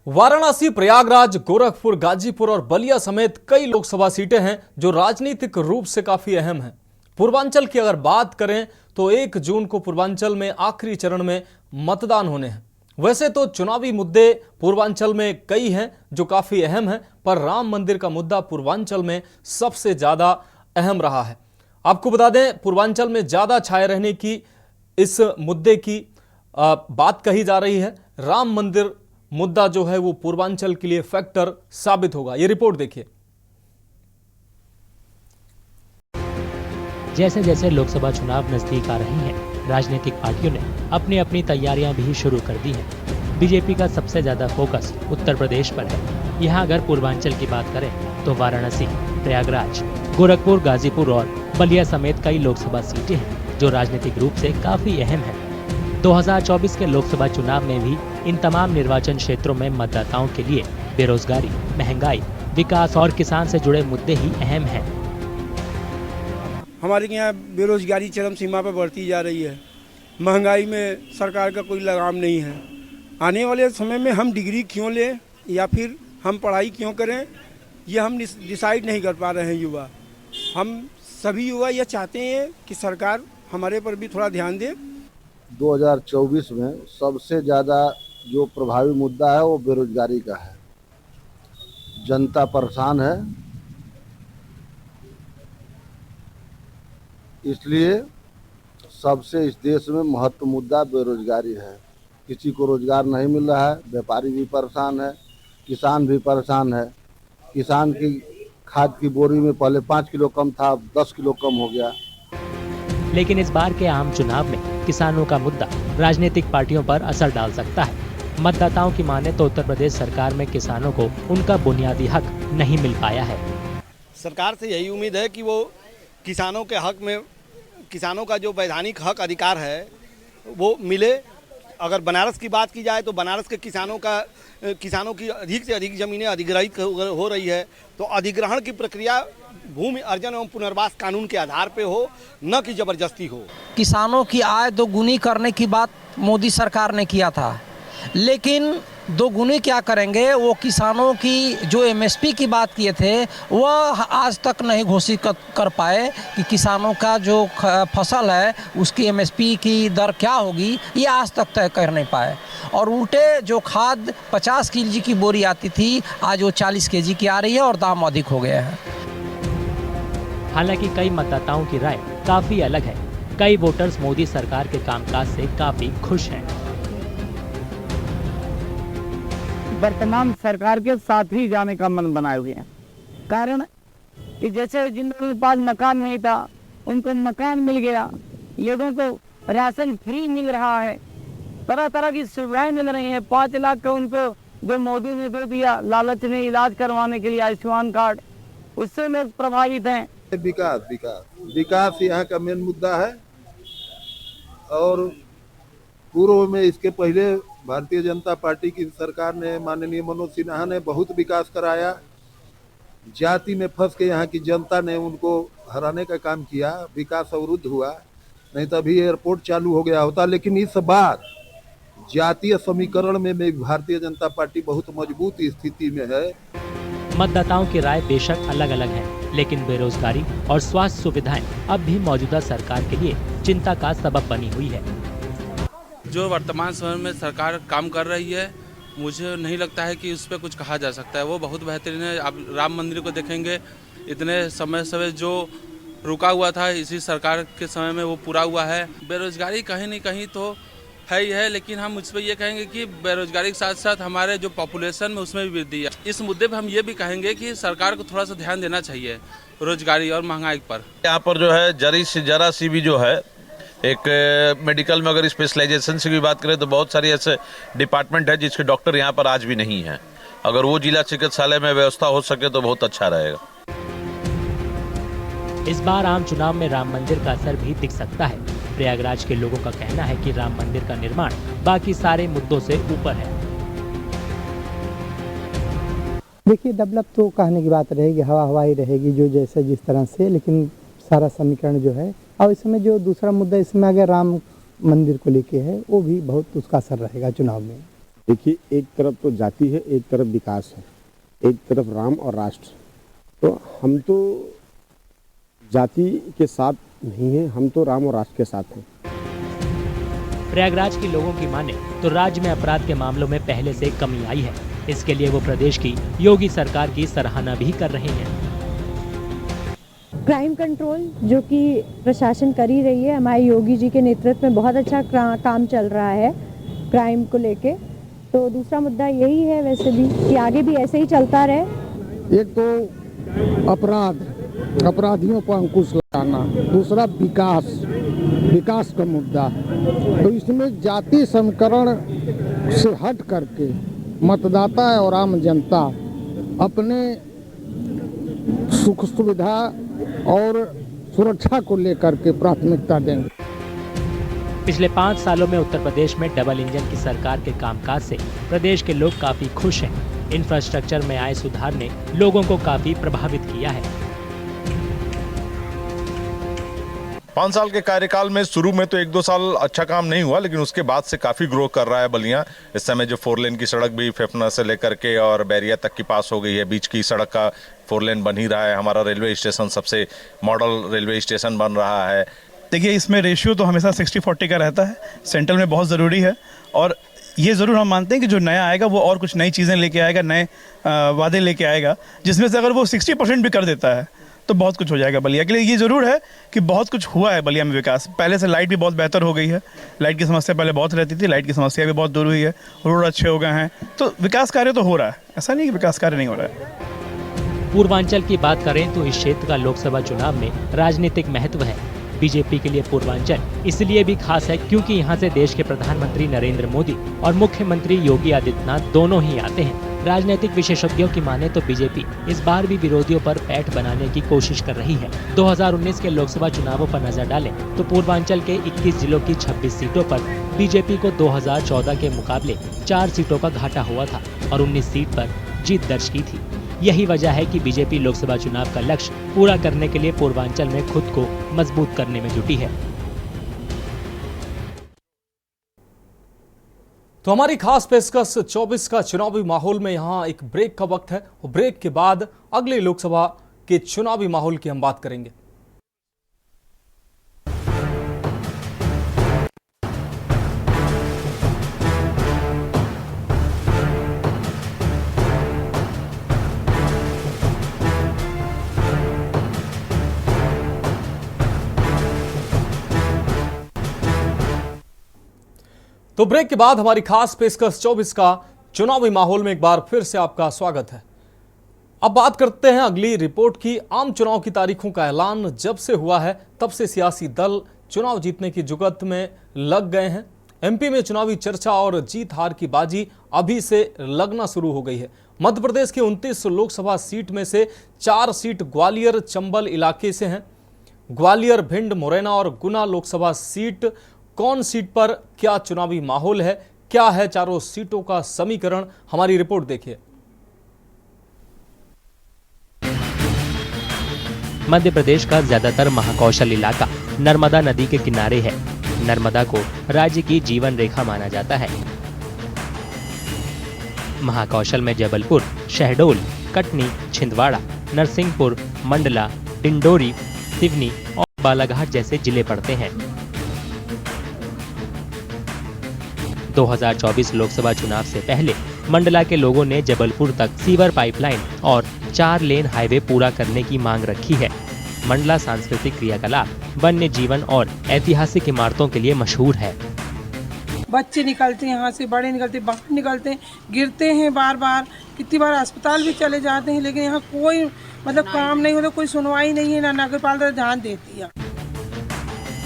वाराणसी, प्रयागराज, गोरखपुर, गाजीपुर और बलिया समेत कई लोकसभा सीटें हैं जो राजनीतिक रूप से काफी अहम हैं। पूर्वांचल की अगर बात करें तो 1 जून को पूर्वांचल में आखिरी चरण में मतदान होने हैं। वैसे तो चुनावी मुद्दे पूर्वांचल में कई हैं जो काफी अहम हैं, पर राम मंदिर का मुद्दा पूर्वांचल में सबसे ज्यादा अहम रहा है। आपको बता दें, पूर्वांचल में ज्यादा छाए रहने की इस मुद्दे की बात कही जा रही है। राम मंदिर मुद्दा जो है वो पूर्वांचल के लिए फैक्टर साबित होगा। ये रिपोर्ट देखिए। जैसे जैसे लोकसभा चुनाव नजदीक आ रहे हैं, राजनीतिक पार्टियों ने अपनी अपनी तैयारियां भी शुरू कर दी हैं। बीजेपी का सबसे ज्यादा फोकस उत्तर प्रदेश पर है। यहाँ अगर पूर्वांचल की बात करें तो वाराणसी, प्रयागराज, गोरखपुर, गाजीपुर और बलिया समेत कई लोकसभा सीटें हैं जो राजनीतिक रूप से काफी अहम है। 2024 के लोकसभा चुनाव में भी इन तमाम निर्वाचन क्षेत्रों में मतदाताओं के लिए बेरोजगारी, महंगाई, विकास और किसान से जुड़े मुद्दे ही अहम हैं। हमारे यहाँ बेरोजगारी चरम सीमा पर बढ़ती जा रही है। महंगाई में सरकार का कोई लगाम नहीं है। आने वाले समय में हम डिग्री क्यों लें या फिर हम पढ़ाई क्यों करें, ये हम डिसाइड नहीं कर पा रहे हैं। युवा, हम सभी युवा यह चाहते हैं कि सरकार हमारे पर भी थोड़ा ध्यान दे। 2024 में सबसे ज़्यादा जो प्रभावी मुद्दा है वो बेरोजगारी का है। जनता परेशान है, इसलिए सबसे इस देश में महत्व मुद्दा बेरोजगारी है। किसी को रोजगार नहीं मिल रहा है, व्यापारी भी परेशान है, किसान भी परेशान है। किसान की खाद की बोरी में पहले 5 किलो कम था, अब 10 किलो कम हो गया। लेकिन इस बार के आम चुनाव में किसानों का मुद्दा राजनीतिक पार्टियों पर असर डाल सकता है। मतदाताओं की माने तो उत्तर प्रदेश सरकार में किसानों को उनका बुनियादी हक नहीं मिल पाया है। सरकार से यही उम्मीद है कि वो किसानों के हक में, किसानों का जो वैधानिक हक अधिकार है वो मिले। अगर बनारस की बात की जाए तो बनारस के किसानों की अधिक से अधिक जमीनें अधिग्रहित हो रही है, तो अधिग्रहण की प्रक्रिया भूमि अर्जन एवं पुनर्वास कानून के आधार पे हो, न कि जबरदस्ती हो। किसानों की आय दोगुनी करने की बात मोदी सरकार ने किया था, लेकिन दोगुनी क्या करेंगे, वो किसानों की जो एमएसपी की बात किए थे वह आज तक नहीं घोषित कर पाए कि किसानों का जो फसल है उसकी एमएसपी की दर क्या होगी, ये आज तक तय कर नहीं पाए। और उल्टे जो खाद 50 केजी की बोरी आती थी, आज वो 40 केजी की आ रही है और दाम अधिक हो गया है। हालांकि कई मतदाताओं की राय काफी अलग है। कई वोटर्स मोदी सरकार के कामकाज से काफी खुश हैं। वर्तमान सरकार के साथ ही जाने का मन बनाए हुए हैं। कारण कि जैसे जिन लोगों के पास मकान नहीं था उनको मकान मिल गया, लोगों को राशन फ्री मिल रहा है, तरह तरह की सुविधाएं मिल रही हैं। 5 लाख का उनको जो मोदी ने दे दिया लालच में इलाज करवाने के लिए आयुष्मान कार्ड, उससे लोग प्रभावित हैं। विकास यहाँ का मेन मुद्दा है। और पूर्व में इसके पहले भारतीय जनता पार्टी की सरकार ने, माननीय मनोज सिन्हा ने बहुत विकास कराया। जाति में फंस के यहाँ की जनता ने उनको हराने का काम किया, विकास अवरुद्ध हुआ, नहीं तो अभी एयरपोर्ट चालू हो गया होता। लेकिन इस बार जातीय समीकरण में भारतीय जनता पार्टी बहुत मजबूत स्थिति में है। मतदाताओं की राय बेशक अलग अलग है, लेकिन बेरोजगारी और स्वास्थ्य सुविधाएं अब भी मौजूदा सरकार के लिए चिंता का सबब बनी हुई है। जो वर्तमान समय में सरकार काम कर रही है, मुझे नहीं लगता है कि उस पर कुछ कहा जा सकता है। वो बहुत बेहतरीन है। आप राम मंदिर को देखेंगे, इतने समय से जो रुका हुआ था इसी सरकार के समय में वो पूरा हुआ है। बेरोजगारी कहीं नहीं कहीं तो है ही है, लेकिन हम उस पर ये कहेंगे कि बेरोजगारी के साथ साथ हमारे जो पॉपुलेशन में उसमें भी वृद्धि है। इस मुद्दे पर हम ये भी कहेंगे कि सरकार को थोड़ा सा ध्यान देना चाहिए रोजगारी और महंगाई पर। यहाँ पर जो है जरा सी भी जो है, एक मेडिकल में अगर स्पेशलाइजेशन की बात करें तो बहुत सारी ऐसे डिपार्टमेंट है जिसके डॉक्टर यहाँ पर आज भी नहीं है। अगर वो जिला चिकित्सालय में व्यवस्था हो सके तो बहुत अच्छा रहेगा। इस बार आम चुनाव में राम मंदिर का असर भी दिख सकता है। प्रयागराज के लोगों का कहना है कि राम मंदिर का निर्माण बाकी सारे मुद्दों से ऊपर है। देखिए, डेवलप तो कहने की बात रहेगी, हवा ही रहेगी जो जैसे जिस तरह से, लेकिन सारा समीकरण जो है, और इसमें जो दूसरा मुद्दा इसमें अगर राम मंदिर को लेके है, वो भी बहुत उसका असर रहेगा चुनाव में। देखिए, एक तरफ तो जाति है, एक तरफ विकास है, एक तरफ राम और राष्ट्र। तो हम तो जाति के साथ नहीं हैं, हम तो राम और राष्ट्र के साथ हैं। प्रयागराज के लोगों की माने तो राज्य में अपराध के मामलों में पहले से कमी आई है। इसके लिए वो प्रदेश की योगी सरकार की सराहना भी कर रहे हैं। क्राइम कंट्रोल जो कि प्रशासन कर ही रही है, हमारे योगी जी के नेतृत्व में बहुत अच्छा काम चल रहा है क्राइम को लेके। तो दूसरा मुद्दा यही है वैसे भी कि आगे भी ऐसे ही चलता रहे। एक तो अपराधियों पर अंकुश लगाना, दूसरा विकास का मुद्दा। तो इसमें जाति समीकरण से हट करके मतदाता और आम जनता अपने सुख सुविधा और सुरक्षा को लेकर के प्राथमिकता देंगे। पिछले 5 सालों में उत्तर प्रदेश में डबल इंजन की सरकार के कामकाज से प्रदेश के लोग काफी खुश हैं। इंफ्रास्ट्रक्चर में आए सुधार ने लोगों को काफी प्रभावित किया है। 5 साल के कार्यकाल में शुरू में तो 1-2 साल अच्छा काम नहीं हुआ, लेकिन उसके बाद से काफ़ी ग्रो कर रहा है बलिया। इस समय जो 4 लेन की सड़क भी फेफना से लेकर के और बैरिया तक की पास हो गई है, बीच की सड़क का 4 लेन बन ही रहा है। हमारा रेलवे स्टेशन सबसे मॉडल रेलवे स्टेशन बन रहा है। देखिए, इसमें रेशियो तो हमेशा 60-40 का रहता है, सेंट्रल में बहुत ज़रूरी है। और ये ज़रूर हम मानते हैं कि जो नया आएगा वो और कुछ नई चीज़ें लेके आएगा, नए वादे लेके आएगा, जिसमें से अगर वो 60% भी कर देता है तो बहुत कुछ हो जाएगा बलिया के लिए। ये ज़रूर है कि बहुत कुछ हुआ है बलिया में विकास। पहले से लाइट भी बहुत बेहतर हो गई है। लाइट की समस्या पहले बहुत रहती थी, लाइट की समस्या भी बहुत दूर हुई है। रोड अच्छे हो गए हैं, तो विकास कार्य तो हो रहा है। ऐसा नहीं कि विकास कार्य नहीं हो रहा है। पूर्वांचल की बात करें तो इस क्षेत्र का लोकसभा चुनाव में राजनीतिक महत्व है। बीजेपी के लिए पूर्वांचल इसलिए भी खास है क्योंकि यहाँ से देश के प्रधानमंत्री नरेंद्र मोदी और मुख्यमंत्री योगी आदित्यनाथ दोनों ही आते हैं। राजनीतिक विशेषज्ञों की माने तो बीजेपी इस बार भी विरोधियों पर पैठ बनाने की कोशिश कर रही है। 2019 के लोकसभा चुनावों पर नजर डालें तो पूर्वांचल के 21 जिलों की 26 सीटों पर बीजेपी को 2014 के मुकाबले 4 सीटों का घाटा हुआ था और 19 सीट पर जीत दर्ज की थी। यही वजह है कि बीजेपी लोकसभा चुनाव का लक्ष्य पूरा करने के लिए पूर्वांचल में खुद को मजबूत करने में जुटी है। तो हमारी खास पेशकश 24 का चुनावी माहौल में यहाँ एक ब्रेक का वक्त है और ब्रेक के बाद अगले लोकसभा के चुनावी माहौल की हम बात करेंगे। तो ब्रेक के बाद हमारी खास पेशकश 24 का चुनावी माहौल में एक बार फिर से आपका स्वागत है। अब बात करते हैं अगली रिपोर्ट की। आम चुनाव की तारीखों का ऐलान जब से हुआ है तब से सियासी दल चुनाव जीतने की जुगत में लग गए हैं। एमपी में चुनावी चर्चा और जीत हार की बाजी अभी से लगना शुरू हो गई है। मध्य प्रदेश की 29 लोकसभा सीट में से 4 सीट ग्वालियर चंबल इलाके से हैं। ग्वालियर, भिंड, मुरैना और गुना लोकसभा सीट, कौन सीट पर क्या चुनावी माहौल है, क्या है चारों सीटों का समीकरण, हमारी रिपोर्ट देखिए। मध्य प्रदेश का ज्यादातर महाकौशल इलाका नर्मदा नदी के किनारे है। नर्मदा को राज्य की जीवन रेखा माना जाता है। महाकौशल में जबलपुर, शहडोल, कटनी, छिंदवाड़ा, नरसिंहपुर, मंडला, डिंडोरी, सिवनी और बालाघाट जैसे जिले पड़ते हैं। 2024 लोकसभा चुनाव से पहले मंडला के लोगों ने जबलपुर तक सीवर पाइपलाइन और 4 लेन हाईवे पूरा करने की मांग रखी है। मंडला सांस्कृतिक क्रियाकलाप, वन्य जीवन और ऐतिहासिक इमारतों के लिए मशहूर है। बच्चे निकलते हैं यहाँ से, बड़े निकलते, बाहर निकलते हैं, गिरते हैं बार बार, कितनी बार अस्पताल भी चले जाते हैं, लेकिन यहाँ कोई काम नहीं होता, कोई सुनवाई नहीं है, ना नगर पालिका ध्यान देती है।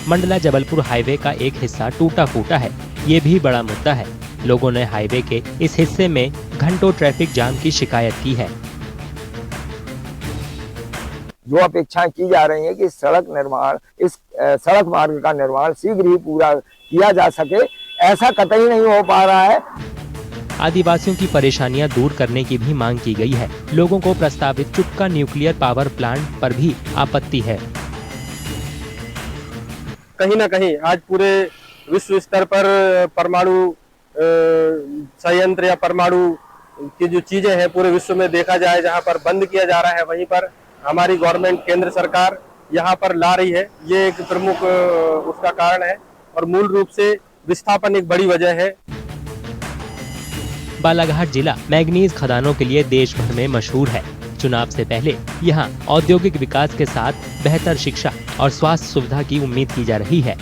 मंडला जबलपुर हाईवे का एक हिस्सा टूटा फूटा है, ये भी बड़ा मुद्दा है। लोगों ने हाईवे के इस हिस्से में घंटों ट्रैफिक जाम की शिकायत की है। जो अपेक्षाएं की जा रही है कि इस सड़क मार्ग का निर्माण शीघ्र ही पूरा किया जा सके, ऐसा कतई नहीं हो पा रहा है। आदिवासियों की परेशानियां दूर करने की भी मांग की गई है। लोगों को प्रस्तावित चुटका न्यूक्लियर पावर प्लांट पर भी आपत्ति है। कहीं ना कहीं आज पूरे विश्व स्तर पर परमाणु संयंत्र या परमाणु की जो चीजें हैं पूरे विश्व में देखा जाए जहां पर बंद किया जा रहा है, वहीं पर हमारी गवर्नमेंट, केंद्र सरकार यहाँ पर ला रही है। ये एक प्रमुख उसका कारण है और मूल रूप से विस्थापन एक बड़ी वजह है। बालाघाट जिला मैग्नीज खदानों के लिए देश भर में मशहूर है। चुनाव से पहले यहाँ औद्योगिक विकास के साथ बेहतर शिक्षा और स्वास्थ्य सुविधा की उम्मीद की जा रही है।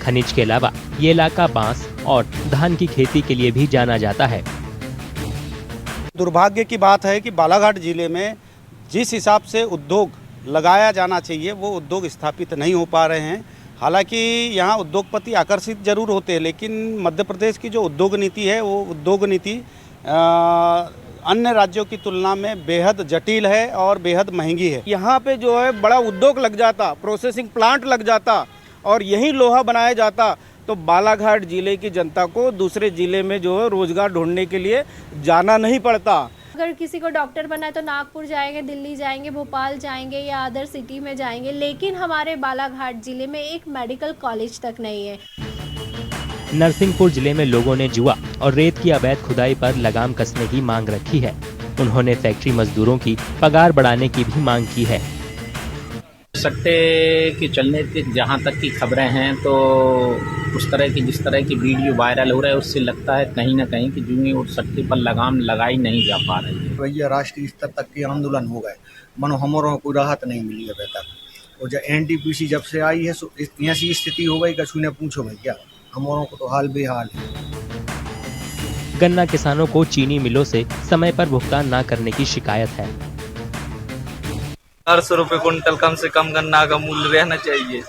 खनिज के अलावा ये इलाका बांस और धान की खेती के लिए भी जाना जाता है। दुर्भाग्य की बात है कि बालाघाट जिले में जिस हिसाब से उद्योग लगाया जाना चाहिए वो उद्योग स्थापित नहीं हो पा रहे हैं। हालांकि यहाँ उद्योगपति आकर्षित जरूर होते हैं, लेकिन मध्य प्रदेश की जो उद्योग नीति है वो उद्योग नीति अन्य राज्यों की तुलना में बेहद जटिल है और बेहद महंगी है। यहाँ पे जो है बड़ा उद्योग लग जाता, प्रोसेसिंग प्लांट लग जाता और यही लोहा बनाया जाता तो बालाघाट जिले की जनता को दूसरे जिले में जो है रोजगार ढूंढने के लिए जाना नहीं पड़ता। अगर किसी को डॉक्टर बनना है तो नागपुर जाएंगे, दिल्ली जाएंगे, भोपाल जाएंगे या अदर सिटी में जाएंगे, लेकिन हमारे बालाघाट जिले में एक मेडिकल कॉलेज तक नहीं है। नरसिंहपुर जिले में लोगों ने जुआ और रेत की अवैध खुदाई पर लगाम कसने की मांग रखी है। उन्होंने फैक्ट्री मजदूरों की पगार बढ़ाने की भी मांग की है। सट्टे की चलने की जहाँ तक की खबरें हैं तो उस तरह की जिस तरह की वीडियो वायरल हो रहा है उससे लगता है कहीं ना कहीं कि जुए और सट्टे पर लगाम लगाई नहीं जा पा रही है। भैया राष्ट्रीय स्तर तक के आंदोलन हो गए, मनो हमारों को राहत नहीं मिली अभी तक। और जब NTPC जब से आई है ऐसी स्थिति हो गई कछु ने पूछो भैया, हमारों को तो हाल बेहाल है। गन्ना किसानों को चीनी मिलों से समय पर भुगतान न करने की शिकायत है। 400 रुपए कुंटल कम से कम गन्ना का मूल्य रहना चाहिए।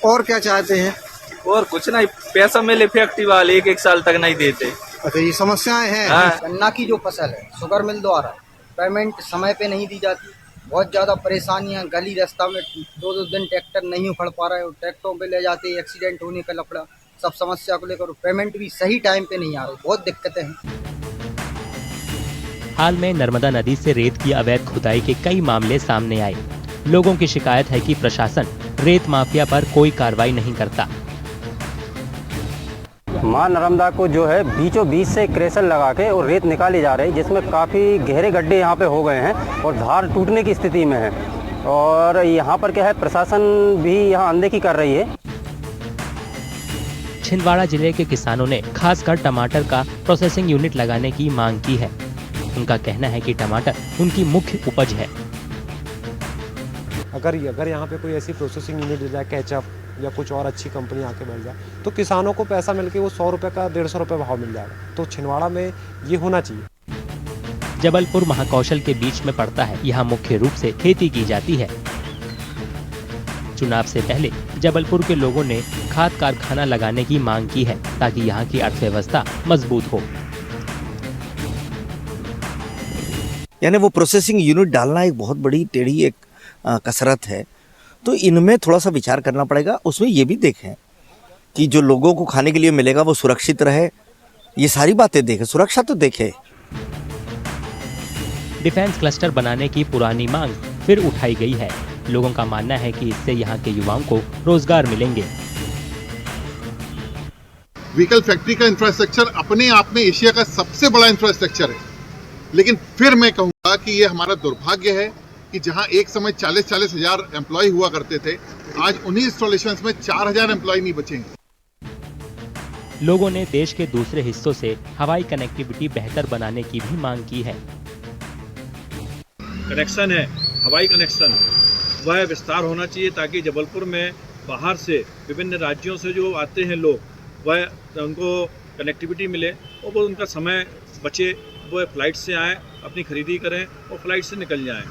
और क्या चाहते हैं? और कुछ नहीं, पैसा मिले फैक्ट्री वाले एक साल तक नहीं देते। अच्छा, ये समस्याएं हैं। गन्ना की जो फसल है शुगर मिल द्वारा पेमेंट समय पे नहीं दी जाती, बहुत ज्यादा परेशानियां। गली रास्ता में 2-2 दिन ट्रैक्टर नहीं उखड़ पा रहे, ट्रैक्टरों पे ले जाते, एक्सीडेंट होने का लफड़ा, सब समस्या को लेकर पेमेंट भी सही टाइम पे नहीं आ रही, बहुत दिक्कतें हैं। हाल में नर्मदा नदी से रेत की अवैध खुदाई के कई मामले सामने आए। लोगों की शिकायत है कि प्रशासन रेत माफिया पर कोई कार्रवाई नहीं करता। मां नर्मदा को जो है बीचों बीच से क्रेशर लगा के और रेत निकाली जा रही है, जिसमें काफ़ी गहरे गड्ढे यहाँ पे हो गए हैं और धार टूटने की स्थिति में है। और यहाँ पर क्या है, प्रशासन भी यहाँ अनदेखी कर रही है। छिंदवाड़ा जिले के किसानों ने खासकर टमाटर का प्रोसेसिंग यूनिट लगाने की मांग की है। उनका कहना है कि टमाटर उनकी मुख्य उपज है। अगर यहाँ पे कोई ऐसी प्रोसेसिंग यूनिट दे जाए, केचप या कुछ और अच्छी कंपनी आके मिल जाए, तो किसानों को पैसा मिलके वो 100 रुपये का 150 रुपये भाव मिल जाएगा। तो छिंदवाड़ा में ये होना चाहिए। जबलपुर महाकौशल के बीच में पड़ता है, यहाँ मुख्य रूप से खेती की जाती है। चुनाव से पहले जबलपुर के लोगों ने खाद कारखाना लगाने की मांग की है ताकि यहाँ की अर्थव्यवस्था मजबूत हो। यानी वो प्रोसेसिंग यूनिट डालना एक बहुत बड़ी टेढ़ी एक कसरत है, तो इनमें थोड़ा सा विचार करना पड़ेगा। उसमें ये भी देखें कि जो लोगों को खाने के लिए मिलेगा वो सुरक्षित रहे, ये सारी बातें देखें, सुरक्षा तो देखें। डिफेंस क्लस्टर बनाने की पुरानी मांग फिर उठाई गई है। लोगों का मानना है कि इससे यहाँ के युवाओं को रोजगार मिलेंगे। व्हीकल फैक्ट्री का इंफ्रास्ट्रक्चर अपने आप में एशिया का सबसे बड़ा इंफ्रास्ट्रक्चर है, लेकिन फिर मैं कहूँगा कि ये हमारा दुर्भाग्य है कि जहाँ एक समय 40-40 हजार एम्प्लॉय हुआ करते थे, आज उन्हीं इंस्टॉलेशंस में 4000 एम्प्लॉय नहीं बचेंगे। लोगों ने देश के दूसरे हिस्सों से हवाई कनेक्टिविटी बेहतर बनाने की भी मांग की है। कनेक्शन है, हवाई कनेक्शन, वह विस्तार होना चाहिए ताकि जबलपुर में बाहर से विभिन्न राज्यों से जो आते हैं लोग, वह उनको कनेक्टिविटी मिले और वो उनका समय बचे, वो फ्लाइट से आएँ, अपनी खरीदी करें और फ्लाइट से निकल जाएं।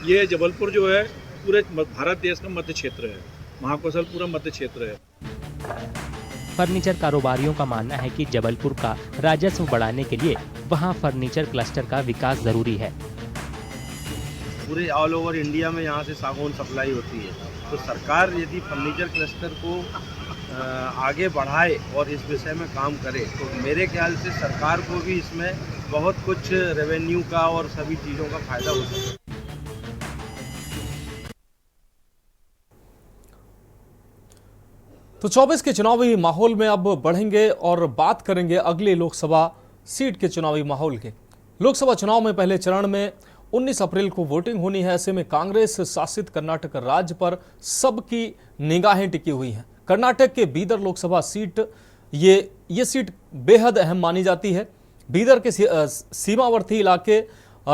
ये जबलपुर जो है पूरे भारत देश का मध्य क्षेत्र है, महाकौशल पूरा मध्य क्षेत्र है। फर्नीचर कारोबारियों का मानना है कि जबलपुर का राजस्व बढ़ाने के लिए वहां फर्नीचर क्लस्टर का विकास जरूरी है। पूरे ऑल ओवर इंडिया में यहाँ से सागौन सप्लाई होती है, तो सरकार यदि फर्नीचर क्लस्टर को आगे बढ़ाए और इस विषय में काम करे तो मेरे ख्याल से सरकार को भी इसमें बहुत कुछ रेवेन्यू का और सभी चीज़ों का फायदा हो सकता है। तो 24 के चुनावी माहौल में अब बढ़ेंगे और बात करेंगे अगले लोकसभा सीट के चुनावी माहौल के। लोकसभा चुनाव में पहले चरण में 19 अप्रैल को वोटिंग होनी है। ऐसे में कांग्रेस शासित कर्नाटक राज्य पर सबकी निगाहें टिकी हुई हैं। कर्नाटक के बीदर लोकसभा सीट ये सीट बेहद अहम मानी जाती है। बीदर के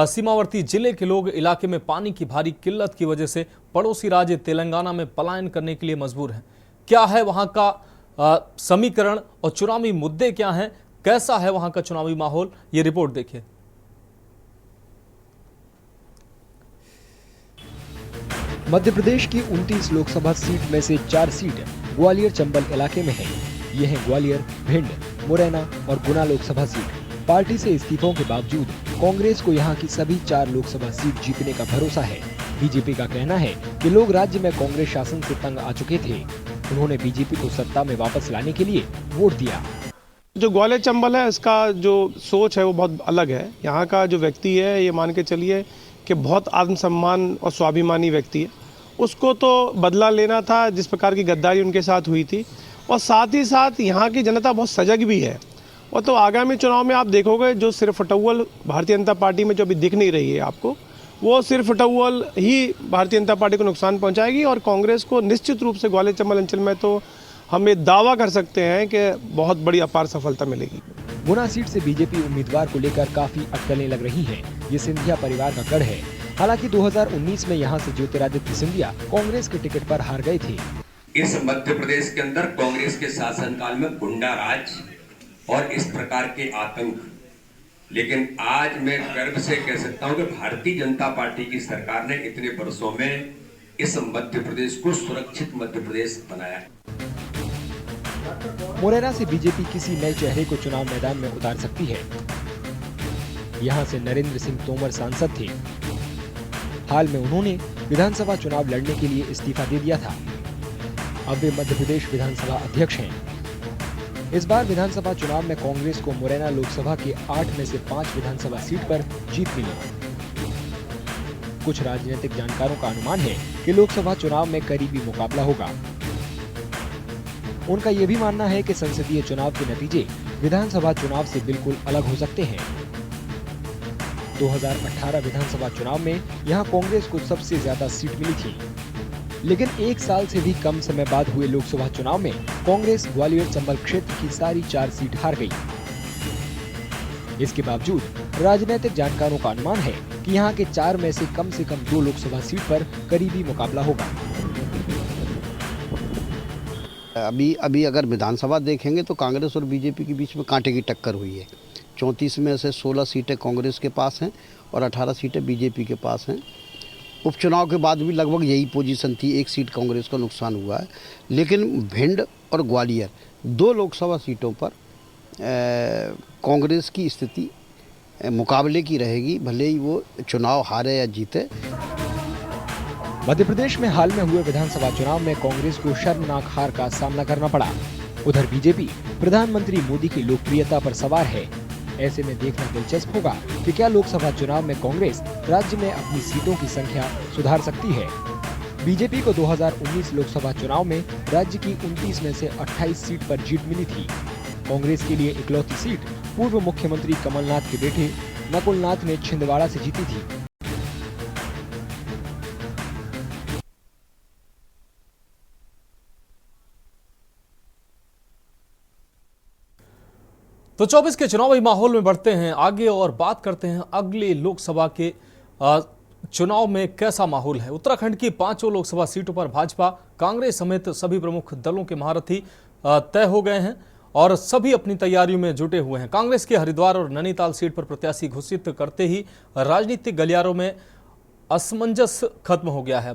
सीमावर्ती जिले के लोग इलाके में पानी की भारी किल्लत की वजह से पड़ोसी राज्य तेलंगाना में पलायन करने के लिए मजबूर हैं। क्या है वहां का समीकरण और चुनावी मुद्दे क्या हैं, कैसा है वहां का चुनावी माहौल, ये रिपोर्ट देखिए। मध्य प्रदेश की 29 लोकसभा सीट में से 4 सीट ग्वालियर चंबल इलाके में है। ये है ग्वालियर, भिंड, मुरैना और गुना लोकसभा सीट। पार्टी से इस्तीफों के बावजूद कांग्रेस को यहाँ की सभी 4 लोकसभा सीट जीतने का भरोसा है। बीजेपी का कहना है कि लोग राज्य में कांग्रेस शासन से तंग आ चुके थे। उन्होंने बीजेपी को सत्ता में वापस लाने के लिए वोट दिया। जो ग्वालियर चंबल है, इसका जो सोच है वो बहुत अलग है। यहाँ का जो व्यक्ति है, ये मान के चलिए कि बहुत आत्मसम्मान और स्वाभिमानी व्यक्ति है। उसको तो बदला लेना था जिस प्रकार की गद्दारी उनके साथ हुई थी, और साथ ही साथ यहाँ की जनता बहुत सजग भी है। और तो आगामी चुनाव में आप देखोगे जो सिर्फ फटौवल भारतीय जनता पार्टी में जो अभी दिख नहीं रही है आपको, वो सिर्फ फटौवल ही भारतीय जनता पार्टी को नुकसान पहुंचाएगी। और कांग्रेस को निश्चित रूप से ग्वालियर चंबल अंचल में तो हम ये दावा कर सकते हैं कि बहुत बड़ी अपार सफलता मिलेगी। गुना सीट से बीजेपी उम्मीदवार को लेकर काफी अटकलें लग रही हैं। ये सिंधिया परिवार का गढ़ है। हालांकि 2019 में यहाँ से ज्योतिरादित्य सिंधिया कांग्रेस के टिकट पर हार गए थे। इस मध्य प्रदेश के अंदर कांग्रेस के शासनकाल में गुंडा राज और इस प्रकार के आतंक, लेकिन आज मैं गर्व से कह सकता हूं कि भारतीय जनता पार्टी की सरकार ने इतने वर्षों में इस मध्य प्रदेश को सुरक्षित मध्य प्रदेश बनाया है। मुरैना से बीजेपी किसी नए चेहरे को चुनाव मैदान में उतार सकती है। यहाँ से नरेंद्र सिंह तोमर सांसद थे। हाल में उन्होंने विधानसभा चुनाव लड़ने के लिए इस्तीफा दे दिया था। अब वे मध्य प्रदेश विधानसभा अध्यक्ष हैं। इस बार विधानसभा चुनाव में कांग्रेस को मुरैना लोकसभा के 8 में से 5 विधानसभा सीट पर जीत मिली। कुछ राजनीतिक जानकारों का अनुमान है कि लोकसभा चुनाव में करीबी मुकाबला होगा। उनका यह भी मानना है कि संसदीय चुनाव के नतीजे विधानसभा चुनाव से बिल्कुल अलग हो सकते हैं। 2018 विधानसभा चुनाव में यहां कांग्रेस को सबसे ज्यादा सीट मिली थी, लेकिन 1 साल से भी कम समय बाद हुए लोकसभा चुनाव में कांग्रेस ग्वालियर चंबल क्षेत्र की सारी 4 सीट हार गई। इसके बावजूद राजनीतिक जानकारों का अनुमान है कि यहां के 4 में से कम 2 लोकसभा सीट पर करीबी मुकाबला होगा। अभी अगर विधानसभा देखेंगे तो कांग्रेस और बीजेपी के बीच में कांटे की टक्कर हुई है। 34 में से 16 सीटें कांग्रेस के पास हैं और 18 सीटें बीजेपी के पास हैं। उपचुनाव के बाद भी लगभग यही पोजीशन थी, 1 सीट कांग्रेस का नुकसान हुआ है। लेकिन भिंड और ग्वालियर 2 लोकसभा सीटों पर कांग्रेस की स्थिति मुकाबले की रहेगी, भले ही वो चुनाव हारे या जीते। मध्य प्रदेश में हाल में हुए विधानसभा चुनाव में कांग्रेस को शर्मनाक हार का सामना करना पड़ा। उधर बीजेपी प्रधानमंत्री मोदी की लोकप्रियता पर सवार है। ऐसे में देखना दिलचस्प होगा कि क्या लोकसभा चुनाव में कांग्रेस राज्य में अपनी सीटों की संख्या सुधार सकती है। बीजेपी को 2019 लोकसभा चुनाव में राज्य की 29 में से 28 सीट पर जीत मिली थी। कांग्रेस के लिए इकलौती सीट पूर्व मुख्यमंत्री कमलनाथ के बेटे नकुलनाथ ने छिंदवाड़ा से जीती थी। तो 24 के चुनावी माहौल में बढ़ते हैं आगे और बात करते हैं अगले लोकसभा के चुनाव में कैसा माहौल है। उत्तराखंड की 5 लोकसभा सीटों पर भाजपा, कांग्रेस समेत सभी प्रमुख दलों के महारथी तय हो गए हैं और सभी अपनी तैयारियों में जुटे हुए हैं। कांग्रेस के हरिद्वार और नैनीताल सीट पर प्रत्याशी घोषित करते ही राजनीतिक गलियारों में असमंजस खत्म हो गया है।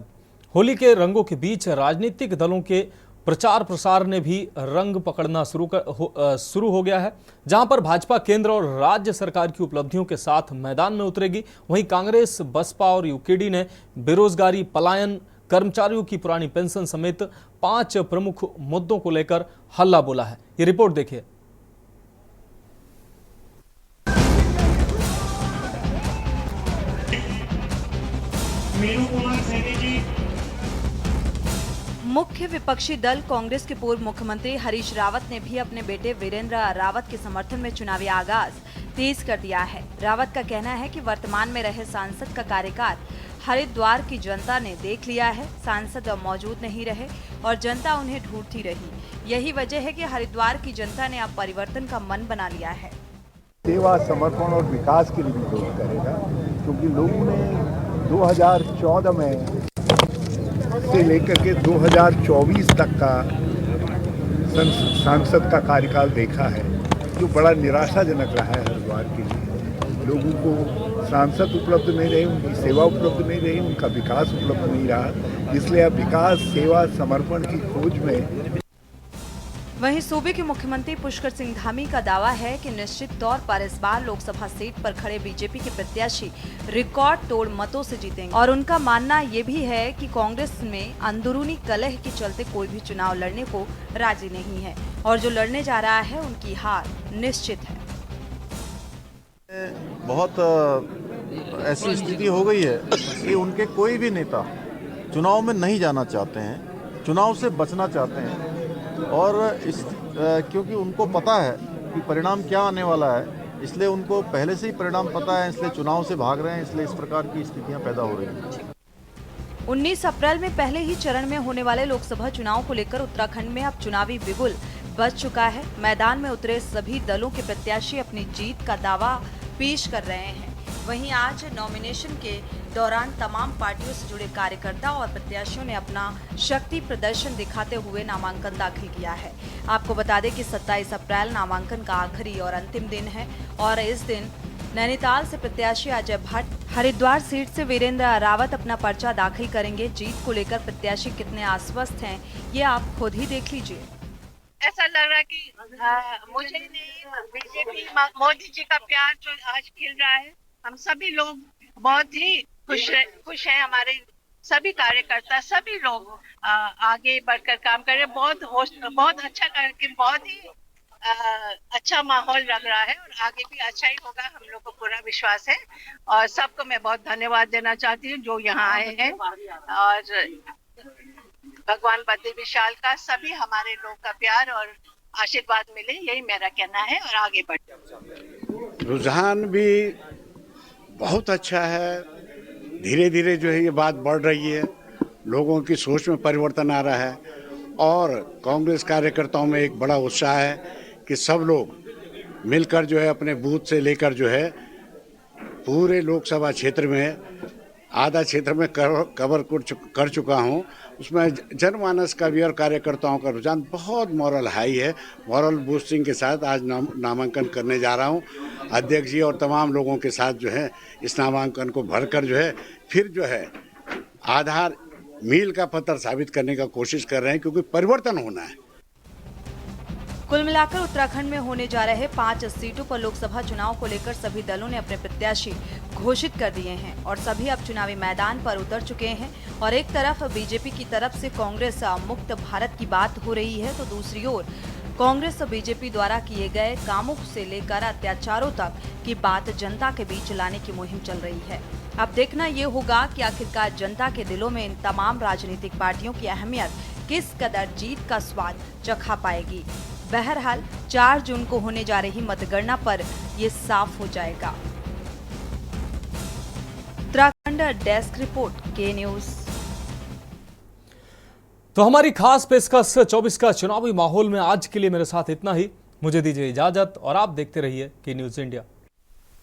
होली के रंगों के बीच राजनीतिक दलों के प्रचार प्रसार ने भी रंग पकड़ना शुरू हो गया है। जहां पर भाजपा केंद्र और राज्य सरकार की उपलब्धियों के साथ मैदान में उतरेगी, वहीं कांग्रेस, बसपा और यूकेडी ने बेरोजगारी, पलायन, कर्मचारियों की पुरानी पेंशन समेत 5 प्रमुख मुद्दों को लेकर हल्ला बोला है। ये रिपोर्ट देखिए। मुख्य विपक्षी दल कांग्रेस के पूर्व मुख्यमंत्री हरीश रावत ने भी अपने बेटे वीरेंद्र रावत के समर्थन में चुनावी आगाज तेज कर दिया है। रावत का कहना है कि वर्तमान में रहे सांसद का कार्यकाल हरिद्वार की जनता ने देख लिया है। सांसद मौजूद नहीं रहे और जनता उन्हें ढूंढती रही। यही वजह है कि हरिद्वार की जनता ने अब परिवर्तन का मन बना लिया है। सेवा, समर्पण और विकास के लिए भी वोट करेगा, क्योंकि लोगों ने 2014 में से लेकर के 2024 तक का सांसद का कार्यकाल देखा है, जो बड़ा निराशाजनक रहा है हरिद्वार के लिए। लोगों को सांसद उपलब्ध नहीं रहे, उनकी सेवा उपलब्ध नहीं रही, उनका विकास उपलब्ध नहीं रहा। इसलिए अब विकास, सेवा, समर्पण की खोज में। वहीं सूबे के मुख्यमंत्री पुष्कर सिंह धामी का दावा है कि निश्चित तौर पर इस बार लोकसभा सीट पर खड़े बीजेपी के प्रत्याशी रिकॉर्ड तोड़ मतों से जीतेंगे और उनका मानना ये भी है कि कांग्रेस में अंदरूनी कलह के चलते कोई भी चुनाव लड़ने को राजी नहीं है और जो लड़ने जा रहा है उनकी हार निश्चित है। बहुत ऐसी स्थिति हो गई है कि उनके कोई भी नेता चुनाव में नहीं जाना चाहते हैं, चुनाव से बचना चाहते हैं और क्योंकि उनको पता है कि परिणाम क्या आने वाला है, इसलिए उनको पहले से ही परिणाम पता है, इसलिए चुनाव से भाग रहे हैं। इसलिए इस प्रकार की स्थितियां पैदा हो रही हैं। 19 अप्रैल में पहले ही चरण में होने वाले लोकसभा चुनाव को लेकर उत्तराखंड में अब चुनावी बिगुल बज चुका है। मैदान में उतरे सभी दलों के प्रत्याशी अपनी जीत का दावा पेश कर रहे हैं। वहीं आज नॉमिनेशन के दौरान तमाम पार्टियों से जुड़े कार्यकर्ता और प्रत्याशियों ने अपना शक्ति प्रदर्शन दिखाते हुए नामांकन दाखिल किया है। आपको बता दें कि 27 अप्रैल नामांकन का आखिरी और अंतिम दिन है और इस दिन नैनीताल से प्रत्याशी अजय भट्ट, हरिद्वार सीट से वीरेंद्र रावत अपना पर्चा दाखिल करेंगे। जीत को लेकर प्रत्याशी कितने आश्वस्त हैं, ये आप खुद ही देख लीजिए। ऐसा लग रहा है कि मुझे नहीं, बीजेपी, मोदी जी का प्यार जो आज खिल रहा है, हम सभी लोग बहुत ही खुश हैं। हमारे सभी कार्यकर्ता, सभी लोग आगे बढ़कर काम कर रहे हैं। बहुत अच्छा करके बहुत ही अच्छा माहौल लग रहा है और आगे भी अच्छा ही होगा, हम लोग को पूरा विश्वास है। और सबको मैं बहुत धन्यवाद देना चाहती हूँ जो यहाँ आए हैं और भगवान बद्री विशाल का, सभी हमारे लोग का प्यार और आशीर्वाद मिले, यही मेरा कहना है और आगे बढ़े। रुझान भी बहुत अच्छा है, धीरे धीरे जो है ये बात बढ़ रही है, लोगों की सोच में परिवर्तन आ रहा है और कांग्रेस कार्यकर्ताओं में एक बड़ा उत्साह है कि सब लोग मिलकर जो है अपने बूथ से लेकर जो है पूरे लोकसभा क्षेत्र में आधा क्षेत्र में कवर कर चुका हूँ। उसमें जनमानस का भी और कार्यकर्ताओं का रुझान बहुत मॉरल हाई है। मॉरल बूस्टिंग के साथ आज नामांकन करने जा रहा हूँ। अध्यक्ष जी और तमाम लोगों के साथ जो है इस नामांकन को भरकर जो है फिर जो है आधार मील का पत्थर साबित करने का कोशिश कर रहे हैं, क्योंकि परिवर्तन होना है। कुल मिलाकर उत्तराखंड में होने जा रहे 5 सीटों पर लोकसभा चुनाव को लेकर सभी दलों ने अपने प्रत्याशी घोषित कर दिए हैं और सभी अब चुनावी मैदान पर उतर चुके हैं। और एक तरफ बीजेपी की तरफ से कांग्रेस मुक्त भारत की बात हो रही है, तो दूसरी ओर कांग्रेस और बीजेपी द्वारा किए गए कामों से लेकर अत्याचारों तक की बात जनता के बीच लाने की मुहिम चल रही है। अब देखना ये होगा कि आखिरकार जनता के दिलों में इन तमाम राजनीतिक पार्टियों की अहमियत किस कदर जीत का स्वाद चखा पाएगी। बहरहाल 4 जून को होने जा रही मतगणना पर ये साफ हो जाएगा। उत्तराखंड डेस्क रिपोर्ट, के न्यूज। तो हमारी खास पेशकश 24 का चुनावी माहौल में आज के लिए मेरे साथ इतना ही। मुझे दीजिए इजाजत और आप देखते रहिए के न्यूज इंडिया।